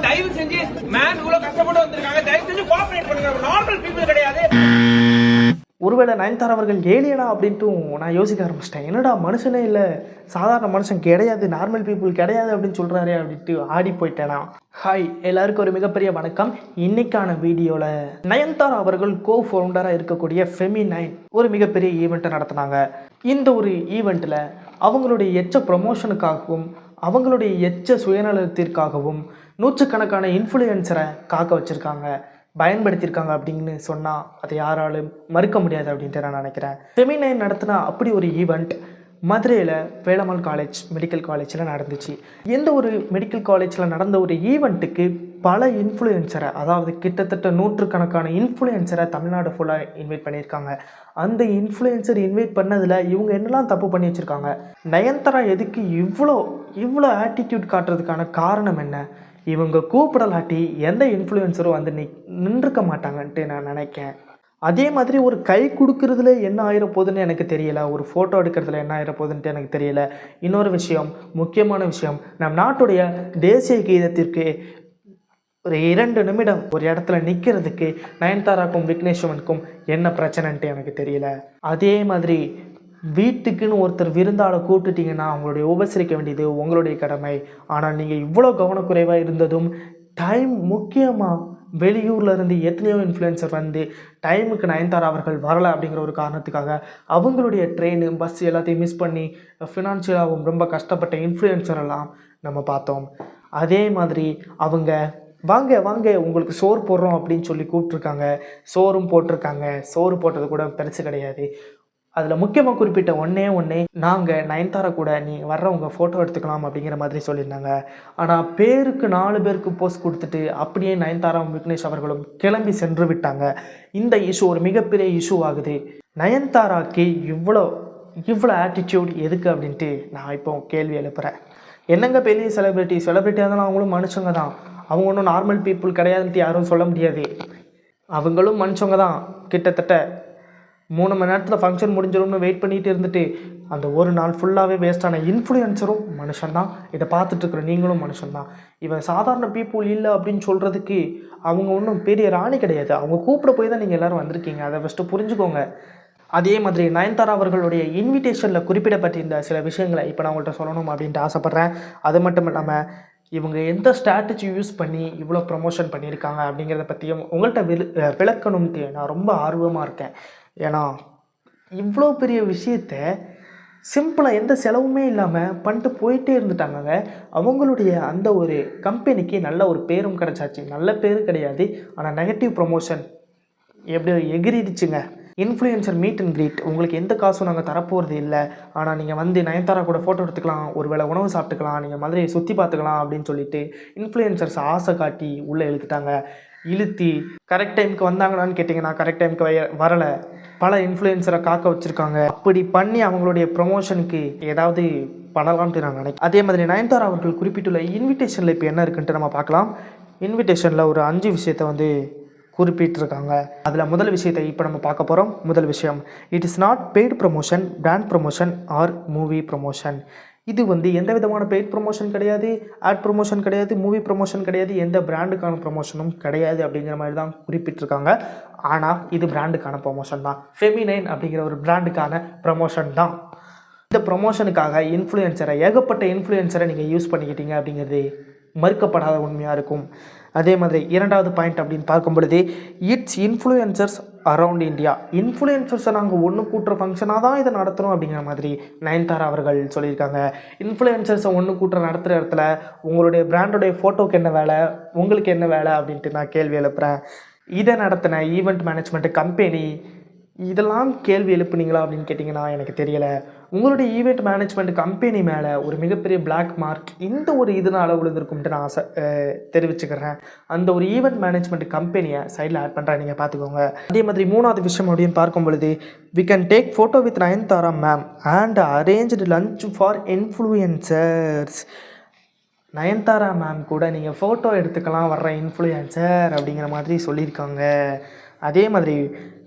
தயவு செஞ்சு மேன் இவ்வளவு கஷ்டப்பட்டு வந்திருக்காங்க, தயவு செஞ்சு கோஆபரேட் பண்ணுங்க. நார்மல் பீப்புள் கிடையாது. ஒருவேளை நயன்தாரா அவர்கள் ஏலியனா அப்படின்ட்டும் நான் யோசிக்க ஆரம்பிச்சிட்டேன். என்னடா மனுஷனே இல்லை, சாதாரண மனுஷன் கிடையாது, நார்மல் பீப்புள் கிடையாது அப்படின்னு சொல்கிறாரே அப்படின்ட்டு ஆடி போயிட்டேனா. ஹாய், எல்லாருக்கும் ஒரு மிகப்பெரிய வணக்கம். இன்னைக்கான வீடியோவில் நயன்தாரா அவர்கள் ஃபவுண்டராக இருக்கக்கூடிய ஃபெமி9 ஒரு மிகப்பெரிய ஈவெண்ட்டை நடத்தினாங்க. இந்த ஒரு ஈவெண்ட்டில் அவங்களுடைய எச்ச ப்ரமோஷனுக்காகவும் அவங்களுடைய எச்ச சுயநலத்திற்காகவும் நூற்றுக்கணக்கான இன்ஃப்ளூயன்சரை காக்க வச்சுருக்காங்க, பயன்படுத்தியிருக்காங்க அப்படின்னு சொன்னால் அதை யாராலும் மறுக்க முடியாது அப்படின்ட்டு நான் நினைக்கிறேன். ஃபெமி9 நடத்தின அப்படி ஒரு ஈவெண்ட் மதுரையில் வேலம்மாள் காலேஜ் மெடிக்கல் காலேஜில் நடந்துச்சு. எந்த ஒரு மெடிக்கல் காலேஜில் நடந்த ஒரு ஈவெண்ட்டுக்கு பல இன்ஃப்ளூயன்சரை, அதாவது கிட்டத்தட்ட நூற்றுக்கணக்கான இன்ஃப்ளூயன்சரை தமிழ்நாடு ஃபுல்லாக இன்வைட் பண்ணியிருக்காங்க. அந்த இன்ஃப்ளூயன்சர் இன்வைட் பண்ணதில் இவங்க என்னெல்லாம் தப்பு பண்ணி வச்சுருக்காங்க, நயன்தாரா எதுக்கு இவ்வளோ ஆட்டிடியூட் காட்டுறதுக்கான காரணம் என்ன, இவங்க கூப்பிடலாட்டி எந்த இன்ஃப்ளூயன்சரும் வந்து நின்றுக்க மாட்டாங்கன்ட்டு நான் நினைக்கிறேன். அதே மாதிரி ஒரு கை கொடுக்கறதுல என்ன ஆயிரப்போகுதுன்னு எனக்கு தெரியலை, ஒரு ஃபோட்டோ எடுக்கிறதுல என்ன ஆயிரப்போகுதுன்ட்டு எனக்கு தெரியலை. இன்னொரு விஷயம், முக்கியமான விஷயம், நம் நாட்டுடைய தேசிய கீதத்திற்கு ஒரு 2 நிமிடம் ஒரு இடத்துல நிற்கிறதுக்கு நயன்தாராக்கும் விக்னேஸ்வரனுக்கும் என்ன பிரச்சனைன்ட்டு எனக்கு தெரியல. அதே மாதிரி வீட்டுக்குன்னு ஒருத்தர் விருந்தாளை கூப்பிட்டுட்டிங்கன்னா அவங்களுடைய உபசரிக்க வேண்டியது உங்களுடைய கடமை. ஆனால் நீங்கள் இவ்வளோ கவனக்குறைவாக இருந்ததும், டைம் முக்கியமாக வெளியூரில் இருந்து எத்தனையோ இன்ஃப்ளூயன்சர் வந்து டைமுக்கு நயன்தாரா அவர்கள் வரலை அப்படிங்கிற ஒரு காரணத்துக்காக அவங்களுடைய ட்ரெயின் பஸ் எல்லாத்தையும் மிஸ் பண்ணி ஃபினான்ஷியலாகவும் ரொம்ப கஷ்டப்பட்ட இன்ஃப்ளூயன்சர் எல்லாம் நம்ம பார்த்தோம். அதே மாதிரி அவங்க வாங்க உங்களுக்கு சோறு போடுறோம் அப்படின்னு சொல்லி கூப்பிட்ருக்காங்க, சோறும் போட்டிருக்காங்க. சோறு போட்டது கூட பெருசு கிடையாது. அதில் முக்கியமாக குறிப்பிட்ட ஒன்றே நாங்கள் நயன்தாரா கூட நீங்கள் வர்றவங்க ஃபோட்டோ எடுத்துக்கலாம் அப்படிங்கிற மாதிரி சொல்லியிருந்தாங்க. ஆனால் பேருக்கு 4 பேருக்கு போஸ்ட் கொடுத்துட்டு அப்படியே நயன்தாராவும் விக்னேஷ் அவர்களும் கிளம்பி சென்று விட்டாங்க. இந்த இஷ்யூ ஒரு மிகப்பெரிய இஷ்யூ ஆகுது. நயன்தாராக்கு இவ்வளோ ஆட்டிடியூட் எதுக்கு அப்படின்ட்டு நான் இப்போ கேள்வி எழுப்புகிறேன். என்னங்க பெரிய செலிப்ரிட்டியாக இருந்தாலும் அவங்களும் மனுஷங்க தான், அவங்க ஒன்றும் நார்மல் பீப்புள் கிடையாதுன்ட்டு யாரும் சொல்ல முடியாது. அவங்களும் மனுஷங்க தான். கிட்டத்தட்ட 3 மணி நேரத்தில் ஃபங்க்ஷன் முடிஞ்சிடும்னு வெயிட் பண்ணிகிட்டு இருந்துட்டு அந்த ஒரு நாள் ஃபுல்லாகவே வேஸ்டான இன்ஃப்ளூயன்சரும் மனுஷன்தான், இதை பார்த்துட்ருக்குற நீங்களும் மனுஷன்தான். இவன் சாதாரண பீப்புள் இல்லை அப்படின்னு சொல்கிறதுக்கு அவங்க ஒன்றும் பெரிய ராணி கிடையாது. அவங்க கூப்பிட போய் தான் நீங்கள் எல்லோரும் வந்திருக்கீங்க, அதை ஃபஸ்ட்டு புரிஞ்சுக்கோங்க. அதே மாதிரி நயன்தாரா அவர்களுடைய இன்விடேஷனில் குறிப்பிடப்பட்டிருந்த சில விஷயங்களை இப்போ நான் உங்கள்கிட்ட சொல்லணும் அப்படின்ட்டு ஆசைப்பட்றேன். அது மட்டும் இல்லாமல் இவங்க எந்த ஸ்ட்ராட்டஜி யூஸ் பண்ணி இவ்வளோ ப்ரமோஷன் பண்ணியிருக்காங்க அப்படிங்கிறத பற்றியும் உங்கள்கிட்ட விளக்கணும்ட்டு நான் ரொம்ப ஆர்வமாக இருக்கேன். ஏன்னா இவ்வளோ பெரிய விஷயத்த சிம்பிளாக எந்த செலவுமே இல்லாமல் பண்ணிட்டு போயிட்டே இருந்துட்டாங்க. அவங்களுடைய அந்த ஒரு கம்பெனிக்கு நல்ல ஒரு பேரும் கிடச்சாச்சு. நல்ல பேர் கிடையாது, ஆனால் நெகட்டிவ் ப்ரமோஷன் எப்படியோ எகிரிடுச்சுங்க. இன்ஃப்ளூயன்சர் மீட் அண்ட் க்ரீட் உங்களுக்கு எந்த காசும் நாங்கள் தரப்போகிறது இல்லை, ஆனால் நீங்கள் வந்து நயன்தாரா கூட ஃபோட்டோ எடுத்துக்கலாம், ஒரு வேளை உணவு சாப்பிட்டுக்கலாம், நீங்கள் மதுரையை சுற்றி பார்த்துக்கலாம் அப்படின்னு சொல்லிட்டு இன்ஃப்ளூயன்சர்ஸ் ஆசை காட்டி உள்ளே இழுத்துட்டாங்க. இழுத்தி கரெக்ட் டைமுக்கு வந்தாங்களான்னு கேட்டிங்கன்னா கரெக்ட் டைமுக்கு வரலை. பல இன்ஃப்ளூயன்சரை காக்க வச்சுருக்காங்க. அப்படி பண்ணி அவங்களுடைய ப்ரொமோஷனுக்கு ஏதாவது பண்ணலாம்ட்டு நான் நினைக்கிறேன். அதே மாதிரி நயன்தாரா அவர்கள் குறிப்பிட்டுள்ள இன்விடேஷனில் இப்போ என்ன இருக்குன்ட்டு நம்ம பார்க்கலாம். இன்விடேஷனில் ஒரு 5 விஷயத்தை வந்து குறிப்பிட்டிருக்காங்க. அதில் முதல் விஷயத்தை இப்போ நம்ம பார்க்க போகிறோம். முதல் விஷயம், it is not paid promotion, brand promotion or movie promotion. இது வந்து எந்த விதமான பெய்ட் ப்ரமோஷன் கிடையாது, ஆட் ப்ரமோஷன் கிடையாது, மூவி ப்ரமோஷன் கிடையாது, எந்த பிராண்டுக்கான ப்ரமோஷனும் கிடையாது அப்படிங்கிற மாதிரி தான் குறிப்பிட்டிருக்காங்க. ஆனால் இது பிராண்டுக்கான ப்ரமோஷன் தான். ஃபெமி9 அப்படிங்கிற ஒரு பிராண்டுக்கான ப்ரமோஷன் தான். இந்த ப்ரமோஷனுக்காக ஏகப்பட்ட இன்ஃப்ளூயன்சரை நீங்கள் யூஸ் பண்ணிக்கிட்டீங்க அப்படிங்கிறது மறுக்கப்படாத உண்மையாக இருக்கும். அதே மாதிரி 2வது பாயிண்ட் அப்படின்னு பார்க்கும் பொழுது, இட்ஸ் இன்ஃப்ளூயன்சர்ஸ் அரவுண்ட் இந்தியா. இன்ஃப்ளூயன்சர்ஸை நாங்கள் ஒன்று கூட்டுற ஃபங்க்ஷனாக தான் இதை நடத்துகிறோம் அப்படிங்கிற மாதிரி நயன்தாரா அவர்கள் சொல்லியிருக்காங்க. இன்ஃப்ளூயன்சர்ஸை ஒன்று கூட்டுற நடத்துகிற இடத்துல உங்களுடைய பிராண்டோடைய ஃபோட்டோக்கு என்ன வேலை, உங்களுக்கு என்ன வேலை அப்படின்ட்டு நான் கேள்வி எழுப்புகிறேன். இதை நடத்தின ஈவெண்ட் மேனேஜ்மெண்ட் கம்பெனி இதெல்லாம் கேள்வி எழுப்புனீங்களா அப்படின்னு கேட்டிங்கன்னா எனக்கு தெரியலை. உங்களுடைய ஈவெண்ட் மேனேஜ்மெண்ட் கம்பெனி மேலே ஒரு மிகப்பெரிய பிளாக் மார்க் இந்த ஒரு இதனால் விழுந்திருக்கும்ட்டு நான் தெரிவிச்சுக்கிறேன். அந்த ஒரு ஈவெண்ட் மேனேஜ்மெண்ட் கம்பெனியை சைடில் ஆட் பண்ணுறேன், நீங்கள் பார்த்துக்கோங்க. அதே மாதிரி 3வது விஷயம் அப்படின்னு பார்க்கும் பொழுது, we can take photo with Nayanthara ma'am and arranged lunch for influencers. Nayanthara ma'am கூட நீங்கள் ஃபோட்டோ எடுத்துக்கலாம் வர்ற இன்ஃப்ளூயன்சர் அப்படிங்கிற மாதிரி சொல்லியிருக்காங்க. அதே மாதிரி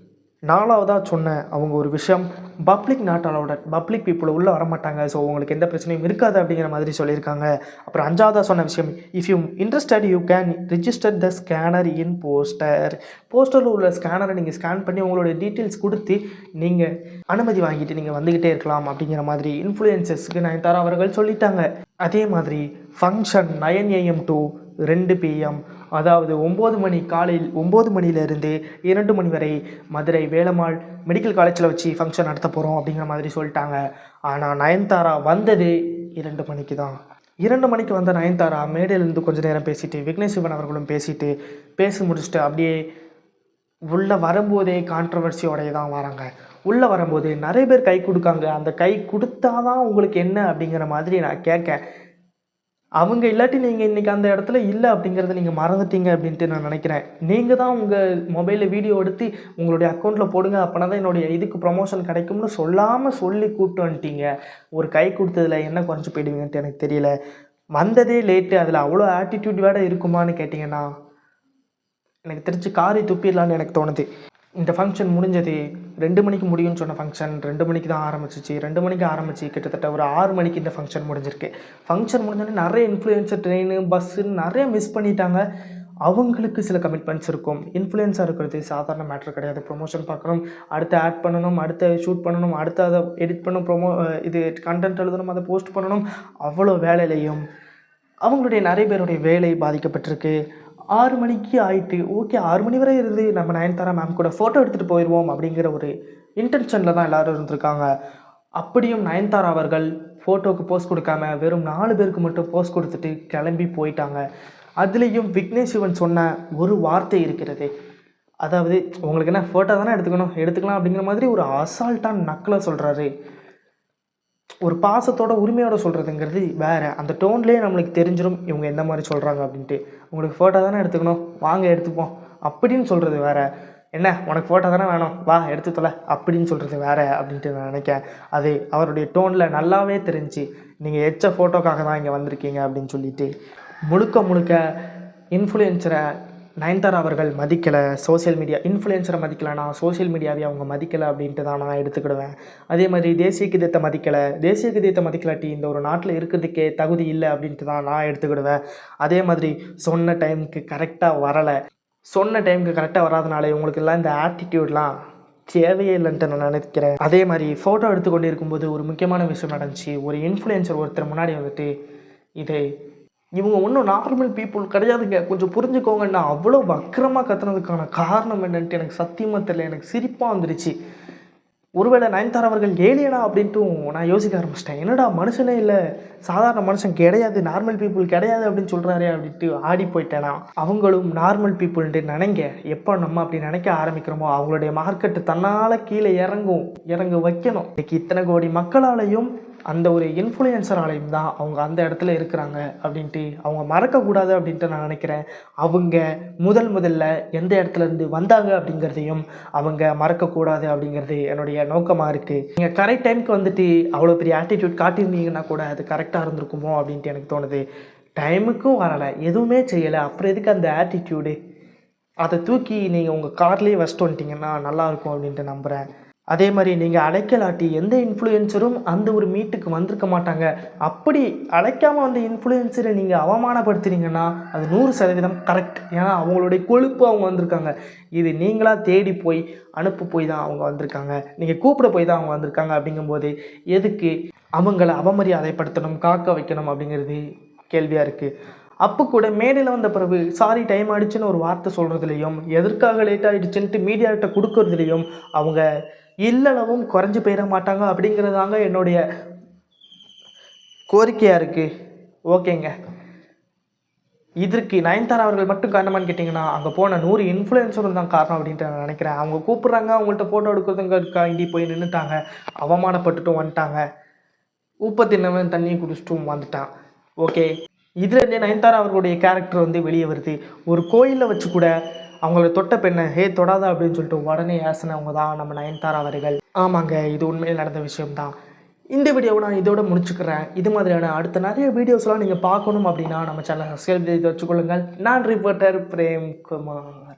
4வதாக சொன்ன அவங்க ஒரு விஷயம், பப்ளிக் நாட் அலவுடட், பப்ளிக் பீப்புள் உள்ளே வரமாட்டாங்க, ஸோ உங்களுக்கு எந்த பிரச்சனையும் இருக்காது அப்படிங்கிற மாதிரி சொல்லியிருக்காங்க. அப்புறம் 5வதாக சொன்ன விஷயம், if you interested you can register the scanner in poster. போஸ்டரில் உள்ள ஸ்கேனரை நீங்கள் ஸ்கேன் பண்ணி உங்களுடைய டீட்டெயில்ஸ் கொடுத்து நீங்கள் அனுமதி வாங்கிட்டு நீங்கள் வந்துக்கிட்டே இருக்கலாம் அப்படிங்கிற மாதிரி இன்ஃப்ளூயன்சஸ்க்கு நயன்தாரா அவர்கள் சொல்லிட்டாங்க. அதே மாதிரி ஃபங்க்ஷன் 9 AM to 2 PM, அதாவது 9 மணி, காலையில் 9 மணிலேருந்து 2 மணி வரை மதுரை வேலம்மாள் மெடிக்கல் காலேஜில் வச்சு ஃபங்க்ஷன் நடத்த போகிறோம் அப்படிங்கிற மாதிரி சொல்லிட்டாங்க. ஆனால் நயன்தாரா வந்தது 2 மணிக்கு தான். 2 மணிக்கு வந்த நயன்தாரா மேடையிலேருந்து கொஞ்சம் நேரம் பேசிட்டு விக்னேஷ் சிவன் அவர்களும் பேசி முடிச்சுட்டு அப்படியே உள்ளே வரும்போதே கான்ட்ரவர்சியோடைய தான் வராங்க. உள்ளே வரும்போது நிறைய பேர் கை கொடுக்காங்க. அந்த கை கொடுத்தாதான் உங்களுக்கு என்ன அப்படிங்கிற மாதிரி நான் கேட்கேன். அவங்க இல்லாட்டி நீங்கள் இன்றைக்கி அந்த இடத்துல இல்லை அப்படிங்கிறத நீங்கள் மறந்துட்டீங்க அப்படின்ட்டு நான் நினைக்கிறேன். நீங்கள் தான் உங்கள் மொபைலில் வீடியோ எடுத்து உங்களுடைய அக்கௌண்ட்டில் போடுங்க, அப்போனா தான் என்னுடைய இதுக்கு ப்ரொமோஷன் கிடைக்கும்னு சொல்லாமல் சொல்லி கூப்பிட்டு வந்துட்டீங்க. ஒரு கை கொடுத்ததில் என்ன குறைஞ்சி போயிடுவீங்கன்ட்டு எனக்கு தெரியல. வந்ததே லேட்டு, அதில் அவ்வளோ ஆட்டிடியூட் வேறு இருக்குமான்னு கேட்டிங்கன்னா எனக்கு தெரிஞ்சு காரி துப்பிடலான்னு எனக்கு தோணுது. இந்த ஃபங்க்ஷன் முடிஞ்சது 2 மணிக்கு முடியும்னு சொன்ன ஃபங்க்ஷன் 2 மணிக்கு தான் ஆரம்பிச்சிச்சு. 2 மணிக்கு ஆரம்பிச்சு கிட்டத்தட்ட ஒரு 6 மணிக்கு இந்த ஃபங்க்ஷன் முடிஞ்சிருக்கு. ஃபங்க்ஷன் முடிஞ்சோடனே நிறைய இன்ஃப்ளூயன்சர் ட்ரெயின் பஸ்ஸுன்னு நிறைய மிஸ் பண்ணிட்டாங்க. அவங்களுக்கு சில கமிட்மெண்ட்ஸ் இருக்கும். இன்ஃப்ளூயன்ஸாக இருக்கிறது சாதாரண மேட்ரு கிடையாது. ப்ரொமோஷன் பார்க்கணும், அடுத்து ஆட் பண்ணணும், அடுத்த ஷூட் பண்ணணும், அடுத்து அதை எடிட் பண்ணணும், இது கண்டென்ட் எழுதணும், அதை போஸ்ட் பண்ணணும். அவ்வளோ வேலையிலையும் அவங்களுடைய நிறைய பேருடைய வேலை பாதிக்கப்பட்டிருக்கு. 6 மணிக்கு ஆயிட்டு, ஓகே 6 மணி வரை இருந்து நம்ம நயன்தாரா மேம் கூட ஃபோட்டோ எடுத்துகிட்டு போயிடுவோம் அப்படிங்கிற ஒரு இன்டென்ஷனில் தான் எல்லோரும் இருந்திருக்காங்க. அப்படியும் நயன்தாரா அவர்கள் ஃபோட்டோவுக்கு போஸ்ட் கொடுக்காம வெறும் 4 பேருக்கு மட்டும் போஸ்ட் கொடுத்துட்டு கிளம்பி போயிட்டாங்க. அதுலேயும் விக்னேஷ் சிவன் சொன்ன ஒரு வார்த்தை இருக்கிறது, அதாவது உங்களுக்கு என்ன ஃபோட்டோ தானே எடுத்துக்கலாம் அப்படிங்கிற மாதிரி ஒரு அசால்ட்டான நக்கலை சொல்கிறாரு. ஒரு பாசத்தோட உரிமையோட சொல்கிறதுங்கிறது வேறு. அந்த டோன்லேயே நம்மளுக்கு தெரிஞ்சிடும் இவங்க எந்த மாதிரி சொல்கிறாங்க அப்படின்ட்டு. உங்களுக்கு ஃபோட்டோ தானே எடுத்துக்கணும், வாங்க எடுத்துப்போம் அப்படின்னு சொல்கிறது வேறு. என்ன உனக்கு ஃபோட்டோ தானே வேணும், வா எடுத்து தொலை அப்படின்னு சொல்கிறது வேறு அப்படின்ட்டு நான் நினைக்கிறேன். அது அவருடைய டோனில் நல்லாவே தெரிஞ்சு நீங்கள் எச்ச ஃபோட்டோக்காக தான் இங்கே வந்திருக்கீங்க அப்படின்னு சொல்லிட்டு முழுக்க இன்ஃப்ளூயன்சரை நயன்தாரா அவர்கள் மதிக்கலை. சோசியல் மீடியா இன்ஃப்ளூயன்சரை மதிக்கலைனா சோசியல் மீடியாவே அவங்க மதிக்கலை அப்படின்ட்டு தான் நான் எடுத்துக்கிடுவேன். அதே மாதிரி தேசிய கீதத்தை மதிக்கலை, தேசிய கீதத்தை மதிக்கலாட்டி இந்த ஒரு நாட்டில் இருக்கிறதுக்கே தகுதி இல்லை அப்படின்ட்டு தான் நான் எடுத்துக்கிடுவேன். அதே மாதிரி சொன்ன டைமுக்கு கரெக்டாக வரலை, சொன்ன டைமுக்கு கரெக்டாக வராதனால இவங்களுக்கெல்லாம் இந்த ஆட்டிடியூட்லாம் தேவையே இல்லைன்ட்டு நான் நினைக்கிறேன். அதே மாதிரி ஃபோட்டோ எடுத்துக்கொண்டு இருக்கும்போது ஒரு முக்கியமான விஷயம் நடந்துச்சு. ஒரு இன்ஃப்ளூயன்சர் ஒருத்தர் முன்னாடி வந்துட்டு இவங்க ஒன்றும் நார்மல் பீப்புள் கிடையாதுங்க, கொஞ்சம் புரிஞ்சுக்கோங்கன்னா அவ்வளோ வக்கரமாக கத்துனதுக்கான காரணம் என்னன்ட்டு எனக்கு சத்தியமாக தெரியல. எனக்கு சிரிப்பாக வந்துருச்சு. ஒருவேளை நயன்தாரா அவர்கள் ஏலியனா அப்படின்ட்டும் நான் யோசிக்க ஆரம்பிச்சிட்டேன். என்னடா மனுஷனே இல்லை, சாதாரண மனுஷன் கிடையாது, நார்மல் பீப்புள் கிடையாது அப்படின்னு சொல்கிறாரே அப்படின்ட்டு ஆடி போயிட்டேனா. அவங்களும் நார்மல் பீப்புள்ன்ட்டு நினைங்க. எப்போ நம்ம அப்படி நினைக்க ஆரம்பிக்கிறோமோ அவங்களுடைய மார்க்கெட்டு தன்னால் கீழே இறங்க வைக்கணும். இன்னைக்கு இத்தனை கோடி மக்களாலையும் அந்த ஒரு இன்ஃப்ளூயன்சராலையும் தான் அவங்க அந்த இடத்துல இருக்கிறாங்க அப்படின்ட்டு அவங்க மறக்கக்கூடாது அப்படின்ட்டு நான் நினைக்கிறேன். அவங்க முதல்ல எந்த இடத்துல இருந்து வந்தாங்க அப்படிங்கிறதையும் அவங்க மறக்கக்கூடாது அப்படிங்கிறது என்னுடைய நோக்கமாக இருக்குது. நீங்கள் கரெக்ட் டைமுக்கு வந்துட்டு அவ்வளோ பெரிய ஆட்டிடியூட் காட்டியிருந்தீங்கன்னா கூட அது கரெக்டாக இருந்திருக்குமோ அப்படின்ட்டு எனக்கு தோணுது. டைமுக்கும் வரலை, எதுவுமே செய்யலை, அப்புறம் எதுக்கு அந்த ஆட்டிடியூடு? அதை தூக்கி நீங்கள் உங்கள் கார்லேயே வச்சுட்டு வந்துட்டிங்கன்னா நல்லாயிருக்கும் அப்படின்ட்டு நம்புகிறேன். அதே மாதிரி நீங்கள் அழைக்கலாட்டி எந்த இன்ஃப்ளூயன்சரும் அந்த ஒரு மீட்டுக்கு வந்திருக்க மாட்டாங்க. அப்படி அழைக்காமல் வந்த இன்ஃப்ளூயன்சரை நீங்கள் அவமானப்படுத்துனீங்கன்னா அது 100% கரெக்ட். ஏன்னா அவங்களுடைய கொழுப்பு அவங்க வந்திருக்காங்க. இது நீங்களாக தேடி போய் அனுப்ப போய் தான் அவங்க வந்திருக்காங்க, நீங்கள் கூப்பிட போய் தான் அவங்க வந்திருக்காங்க. அப்படிங்கும்போது எதுக்கு அவங்கள அவமரியாதைப்படுத்தணும், காக்க வைக்கணும் அப்படிங்கிறது கேள்வியாக இருக்குது. அப்போ கூட மேடையில் வந்த பிறகு சாரி டைம் ஆகிடுச்சுன்னு ஒரு வார்த்தை சொல்கிறதுலையும் எதற்காக லேட் ஆகிடுச்சுன்ட்டு மீடியாக்கிட்ட கொடுக்கறதுலையும் அவங்க இல்லளவும் குறைஞ்சி போயிட மாட்டாங்க அப்படிங்கிறதாங்க என்னுடைய கோரிக்கையாக இருக்குது. ஓகேங்க, இதற்கு நயன்தாரா அவர்கள் மட்டும் காரணமானு கேட்டிங்கன்னா அங்கே போன 100 இன்ஃப்ளூயன்சரும் தான் காரணம் அப்படின்ட்டு நான் நினைக்கிறேன். அவங்க கூப்பிட்றாங்க, அவங்கள்ட்ட ஃபோட்டோ எடுக்கிறதுங்கிறதுக்காண்டி போய் நின்றுட்டாங்க, அவமானப்பட்டுட்டும் வந்துட்டாங்க, உப்பை தின்னவன் தண்ணியை குடிச்சிட்டும் வந்துட்டான். ஓகே, இதுலேருந்தே நயன்தாரா அவர்களுடைய கேரக்டர் வெளியே வருது. ஒரு கோயிலில் வச்சு கூட அவங்கள தொட்ட பெண்ணை தொடாத அப்படின்னு சொல்லிட்டு உடனே ஏசினவங்க தான் நம்ம நயன்தாரா அவர்கள். ஆமாங்க, இது உண்மையில் நடந்த விஷயம்தான். இந்த வீடியோவை நான் இதோட முடிச்சுக்கிறேன். இது மாதிரியான அடுத்த நிறைய வீடியோஸ்லாம் நீங்கள் பார்க்கணும் அப்படின்னா நம்ம சேனலை சப்ஸ்கிரைப் செய்து வச்சுக்கொள்ளுங்கள். நான் ரிப்போர்ட்டர் பிரேம்குமார்.